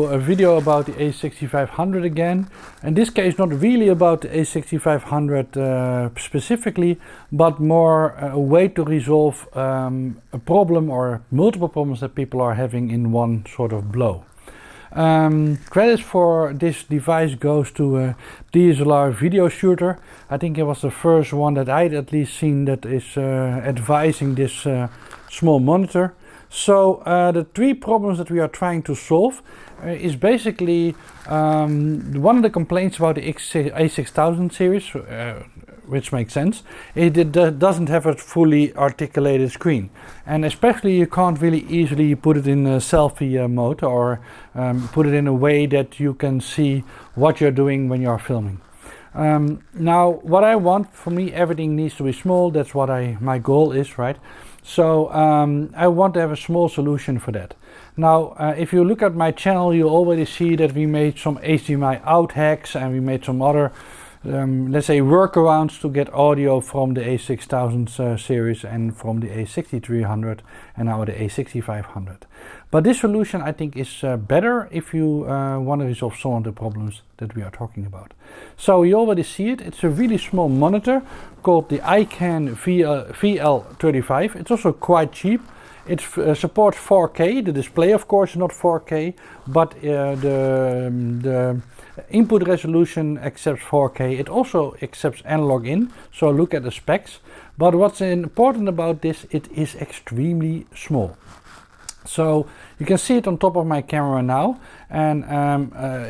A video about the a6500 again. In this case, not really about the a6500 specifically, but more a way to resolve a problem or multiple problems that people are having in one sort of blow. Credits for this device goes to a DSLR video shooter. I think it was the first one that I'd at least seen that is advising this small monitor. So the three problems that we are trying to solve is basically one of the complaints about the a6000 series, which makes sense. It doesn't have a fully articulated screen, and especially you can't really easily put it in a selfie mode or put it in a way that you can see what you're doing when you're filming. Now what I want, for me everything needs to be small. That's what my goal is, right? So I want to have a small solution for that. Now if you look at my channel, you already see that we made some HDMI out hacks and we made some other let's say workarounds to get audio from the a6000 series and from the a6300 and now the a6500. But this solution I think is better if you want to resolve some of the problems that we are talking about. So you already see it. It's a really small monitor called the iCan VL35. It's also quite cheap. It supports 4K. The display of course is not 4K, but the input resolution accepts 4K. It also accepts analog in, so look at the specs. But what's important about this, it is extremely small. So you can see it on top of my camera now, and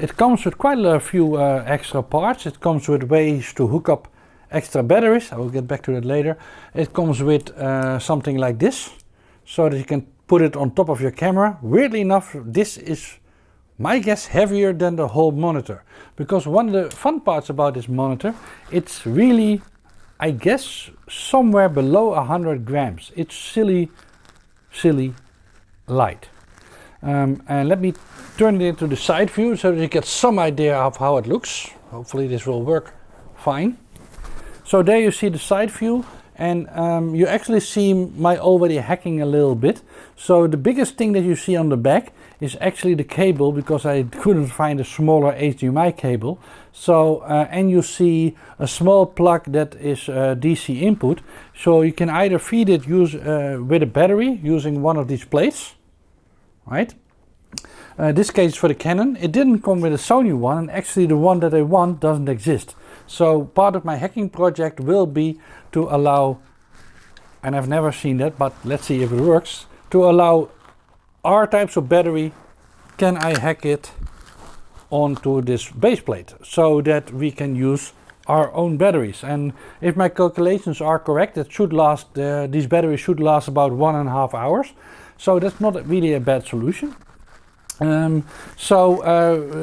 it comes with quite a few extra parts. It comes with ways to hook up extra batteries. I will get back to that later. It comes with something like this, so that you can put it on top of your camera. Weirdly enough, this is, my guess, heavier than the whole monitor, because one of the fun parts about this monitor, it's really, I guess, somewhere below 100 grams. It's silly light. And let me turn it into the side view so that you get some idea of how it looks. Hopefully this will work fine. So there you see the side view, and you actually see my already hacking a little bit. So the biggest thing that you see on the back is actually the cable, because I couldn't find a smaller HDMI cable. So and you see a small plug that is DC input, so you can either feed it with a battery using one of these plates, right? This case for the Canon. It didn't come with a Sony one, and actually the one that I want doesn't exist. So part of my hacking project will be to allow, and I've never seen that, but let's see if it works, to allow our types of battery. Can I hack it onto this base plate so that we can use our own batteries? And if my calculations are correct, it should last, these batteries should last about 1.5 hours. So that's not really a bad solution. The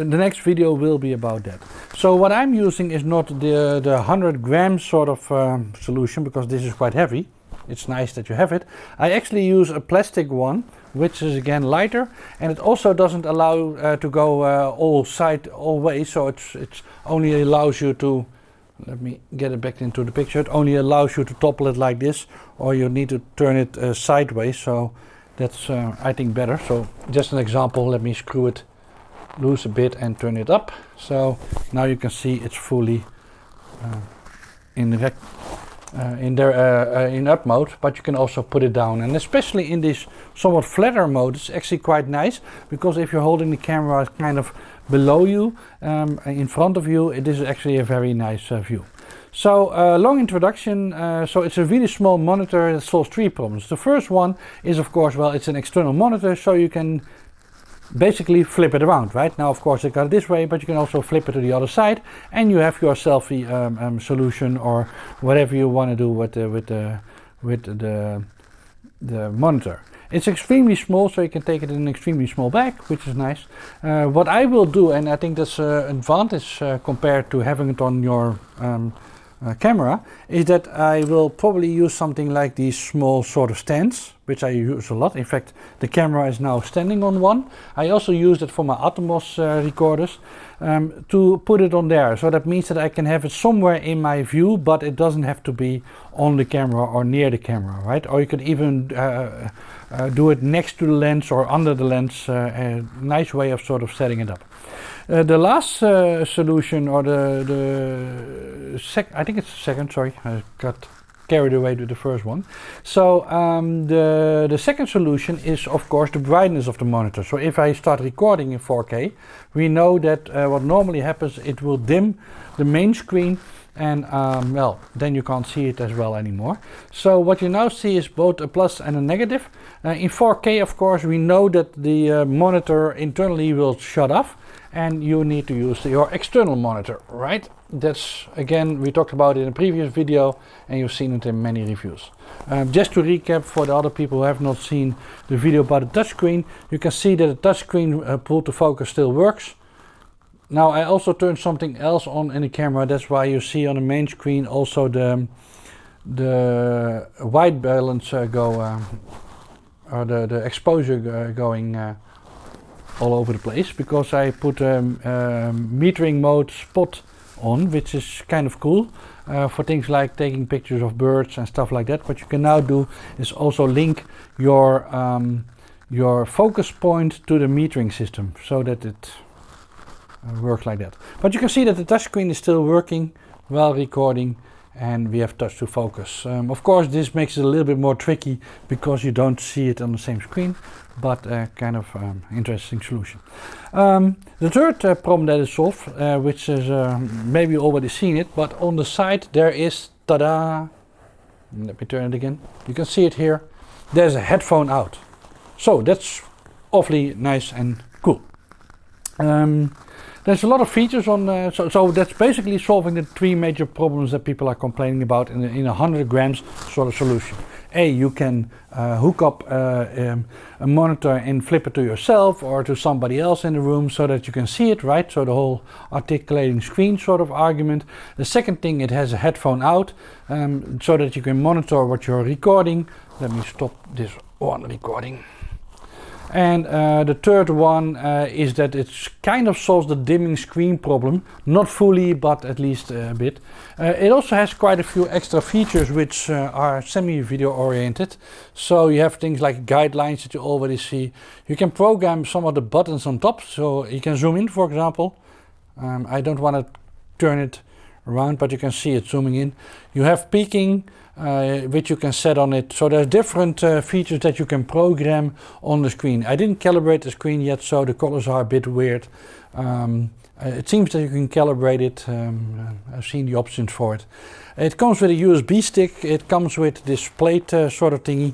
next video will be about that. So what I'm using is not the 100 gram sort of solution, because this is quite heavy. It's nice that you have it. I actually use a plastic one, which is again lighter, and it also doesn't allow to go all ways. So it's only allows you to, let me get it back into the picture. It only allows you to topple it like this, or you need to turn it sideways. So that's I think better. So just an example, let me screw it loose a bit and turn it up. So now you can see it's fully in up mode, but you can also put it down. And especially in this somewhat flatter mode, it's actually quite nice, because if you're holding the camera kind of below you, in front of you, it is actually a very nice view. So long introduction. So it's a really small monitor that solves three problems. The first one is, of course, well, it's an external monitor, so you can basically flip it around, right? Now of course I got it this way, but you can also flip it to the other side, and you have your selfie solution, or whatever you want to do with the monitor. It's extremely small, so you can take it in an extremely small bag, which is nice. What I will do, and I think that's an advantage compared to having it on your camera is that I will probably use something like these small sort of stands, which I use a lot. In fact, the camera is now standing on one. I also use it for my Atomos recorders to put it on there. So that means that I can have it somewhere in my view, but it doesn't have to be on the camera or near the camera, right? Or you could even do it next to the lens or under the lens. A nice way of sort of setting it up. The last solution, or I think it's the second, sorry, I got carried away with the first one. So the second solution is of course the brightness of the monitor. So if I start recording in 4K, we know that what normally happens, it will dim the main screen, and well, then you can't see it as well anymore. So what you now see is both a plus and a negative. In 4K, of course, we know that the monitor internally will shut off, and you need to use your external monitor, right? That's, again, we talked about it in a previous video, and you've seen it in many reviews. Just to recap for the other people who have not seen the video about the touchscreen, you can see that the touchscreen pull to focus still works. Now I also turned something else on in the camera. That's why you see on the main screen also the white balance or the exposure going all over the place, because I put metering mode spot on, which is kind of cool for things like taking pictures of birds and stuff like that. What you can now do is also link your focus point to the metering system, so that it works like that. But you can see that the touchscreen is still working while recording, and we have touch to focus. Of course, this makes it a little bit more tricky because you don't see it on the same screen, but kind of interesting solution. The third problem that is solved, which is maybe you already seen it, but on the side there is, ta-da, let me turn it again, you can see it here, there's a headphone out. So that's awfully nice and cool. There's a lot of features on, so that's basically solving the three major problems that people are complaining about in a 100 grams sort of solution. You can hook up a monitor and flip it to yourself or to somebody else in the room so that you can see it, right? So the whole articulating screen sort of argument. The second thing, it has a headphone out so that you can monitor what you're recording. Let me stop this one recording. And the third one is that it kind of solves the dimming screen problem, not fully, but at least a bit. It also has quite a few extra features which are semi-video oriented. So you have things like guidelines that you already see. You can program some of the buttons on top, so you can zoom in, for example. I don't want to turn it around, but you can see it zooming in. You have peaking, which you can set on it. So there's different features that you can program on the screen. I didn't calibrate the screen yet, so the colors are a bit weird. It seems that you can calibrate it. I've seen the options for it. It comes with a USB stick. It comes with this plate sort of thingy.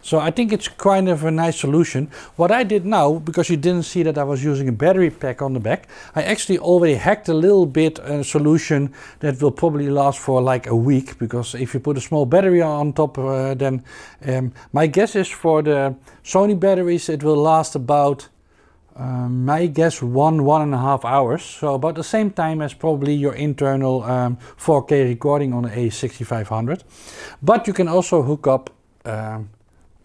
So I think it's kind of a nice solution. What I did now, because you didn't see that I was using a battery pack on the back, I actually already hacked a little bit a solution that will probably last for like a week, because if you put a small battery on top, then my guess is for the Sony batteries it will last about, my guess, 1.5 hours. So about the same time as probably your internal 4K recording on the a6500. But you can also hook up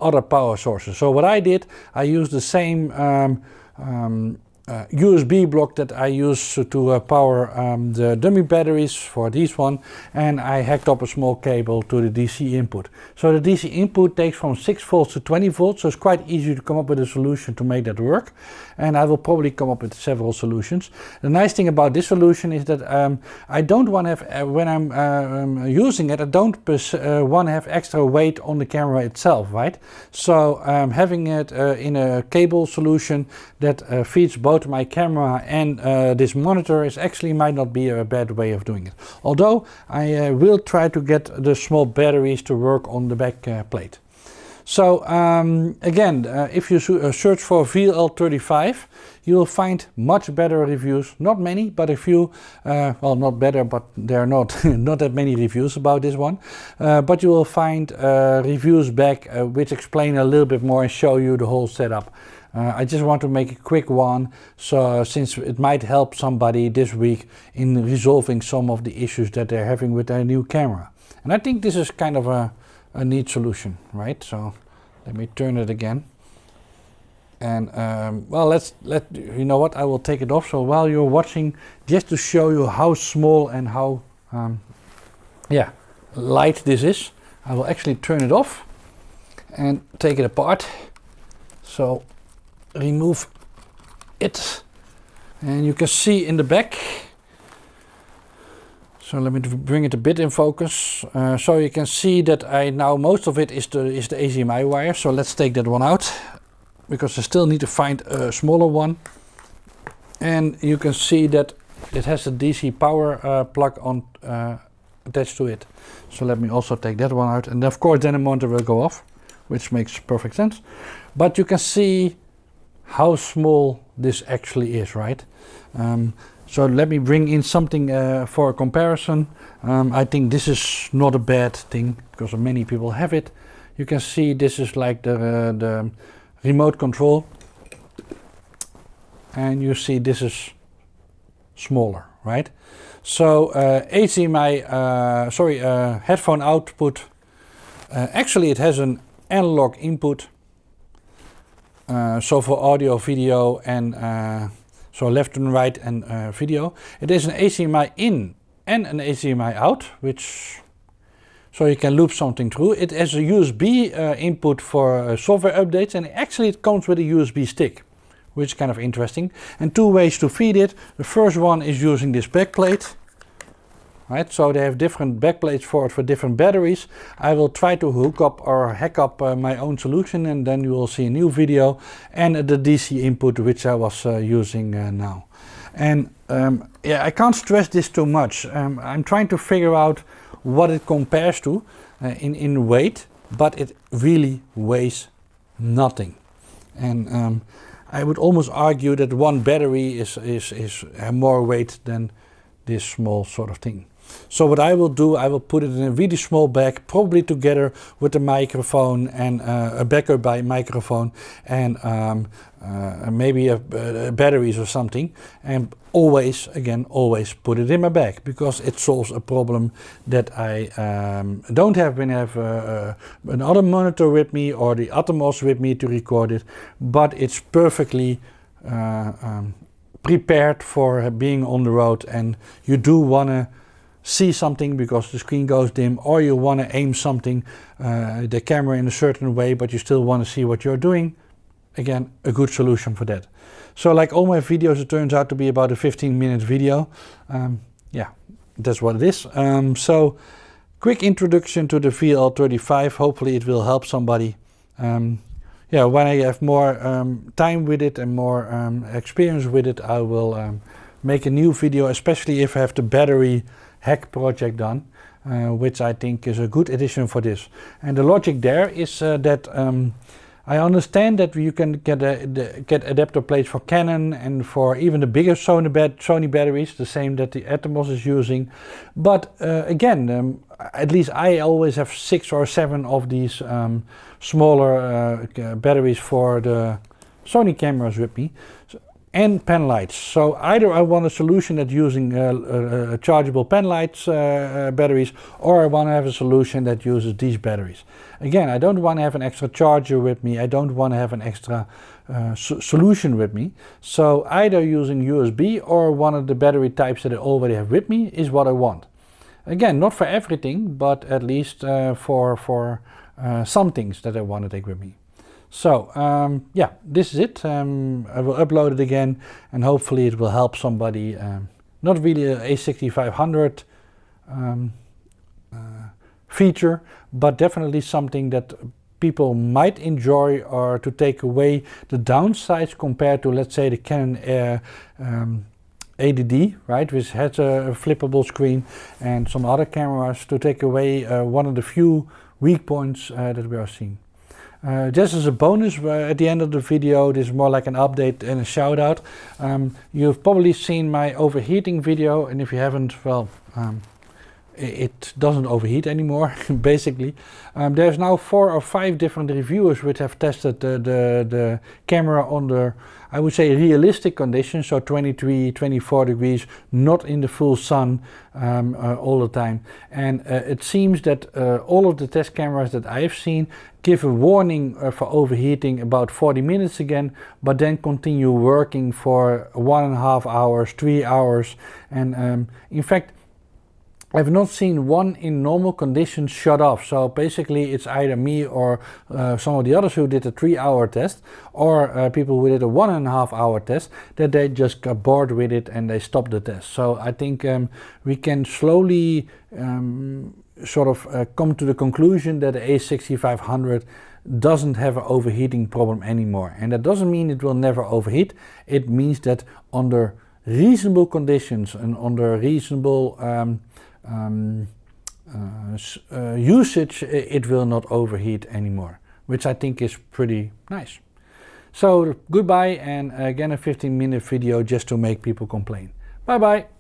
other power sources. So what I did, I used the same USB block that I use to power the dummy batteries for this one, and I hacked up a small cable to the DC input. So the DC input takes from 6 volts to 20 volts, so it's quite easy to come up with a solution to make that work, and I will probably come up with several solutions. The nice thing about this solution is that I don't want to have, when I'm using it, I don't want to have extra weight on the camera itself, right? So having it in a cable solution that feeds both my camera and this monitor is actually might not be a bad way of doing it. Although I will try to get the small batteries to work on the back plate. So again, if you search for VL35, you will find much better reviews. Not many, but a few. Well, not better, but there are not not that many reviews about this one. But you will find reviews back which explain a little bit more and show you the whole setup. I just want to make a quick one, so since it might help somebody this week in resolving some of the issues that they're having with their new camera. And I think this is kind of a neat solution, right? So let me turn it again. And well, you know what, I will take it off. So while you're watching, just to show you how small and how yeah, light this is, I will actually turn it off and take it apart. So remove it, and you can see in the back. So let me bring it a bit in focus. So you can see that most of it is the HDMI wire. So let's take that one out, because I still need to find a smaller one. And you can see that it has a DC power plug on attached to it. So let me also take that one out, and of course then the monitor will go off, which makes perfect sense. But you can see how small this actually is, right? So let me bring in something for a comparison. I think this is not a bad thing, because many people have it. You can see this is like the remote control, and you see this is smaller, right? So headphone output, actually it has an analog input, so for audio, video, and so left and right and video. It is an HDMI in and an HDMI out, so you can loop something through. It has a USB input for software updates, and actually it comes with a USB stick, which is kind of interesting. And two ways to feed it. The first one is using this backplate, right? So they have different backplates for different batteries. I will try to hook up or hack up my own solution, and then you will see a new video, and the DC input, which I was using now. And yeah, I can't stress this too much. I'm trying to figure out what it compares to in weight, but it really weighs nothing. And I would almost argue that one battery is more weight than this small sort of thing. So what I will do, I will put it in a really small bag, probably together with the microphone and a backup microphone, and maybe batteries or something, and always put it in my bag, because it solves a problem that I don't have when I have another monitor with me or the Atomos with me to record it, but it's perfectly prepared for being on the road, and you do want to see something because the screen goes dim, or you want to aim something, the camera in a certain way, but you still want to see what you're doing. Again, a good solution for that. So like all my videos, it turns out to be about a 15-minute video. Yeah, that's what it is. So quick introduction to the VL35. Hopefully it will help somebody. Yeah, when I have more time with it and more experience with it, I will make a new video, especially if I have the battery hack project done, which I think is a good addition for this. And the logic there is that I understand that you can get adapter plates for Canon and for even the bigger Sony batteries, the same that the Atomos is using. But again, at least I always have 6 or 7 of these smaller batteries for the Sony cameras with me, and pen lights. So either I want a solution that's using chargeable pen lights batteries, or I want to have a solution that uses these batteries. Again, I don't want to have an extra charger with me. I don't want to have an extra solution with me. So either using USB or one of the battery types that I already have with me is what I want. Again, not for everything, but at least for some things that I want to take with me. So yeah, this is it. I will upload it again, and hopefully it will help somebody. Not really a a6500 feature, but definitely something that people might enjoy, or to take away the downsides compared to, let's say, the Canon ADD, right, which has a flippable screen, and some other cameras, to take away one of the few weak points that we are seeing. Just as a bonus at the end of the video, this is more like an update and a shout out. You've probably seen my overheating video, and if you haven't, well, it doesn't overheat anymore, basically. There's now 4 or 5 different reviewers which have tested the camera under, I would say, realistic conditions, so 23, 24 degrees, not in the full sun all the time. And it seems that all of the test cameras that I've seen give a warning for overheating about 40 minutes again, but then continue working for 1.5 hours, 3 hours. And in fact, I've not seen one in normal conditions shut off. So basically it's either me or some of the others who did a 3-hour test, or people who did a 1.5 hour test, that they just got bored with it and they stopped the test. So I think we can slowly sort of come to the conclusion that the a6500 doesn't have an overheating problem anymore. And that doesn't mean it will never overheat. It means that under reasonable conditions and under reasonable usage, it will not overheat anymore, which I think is pretty nice. So goodbye, and again a 15-minute video just to make people complain. Bye bye.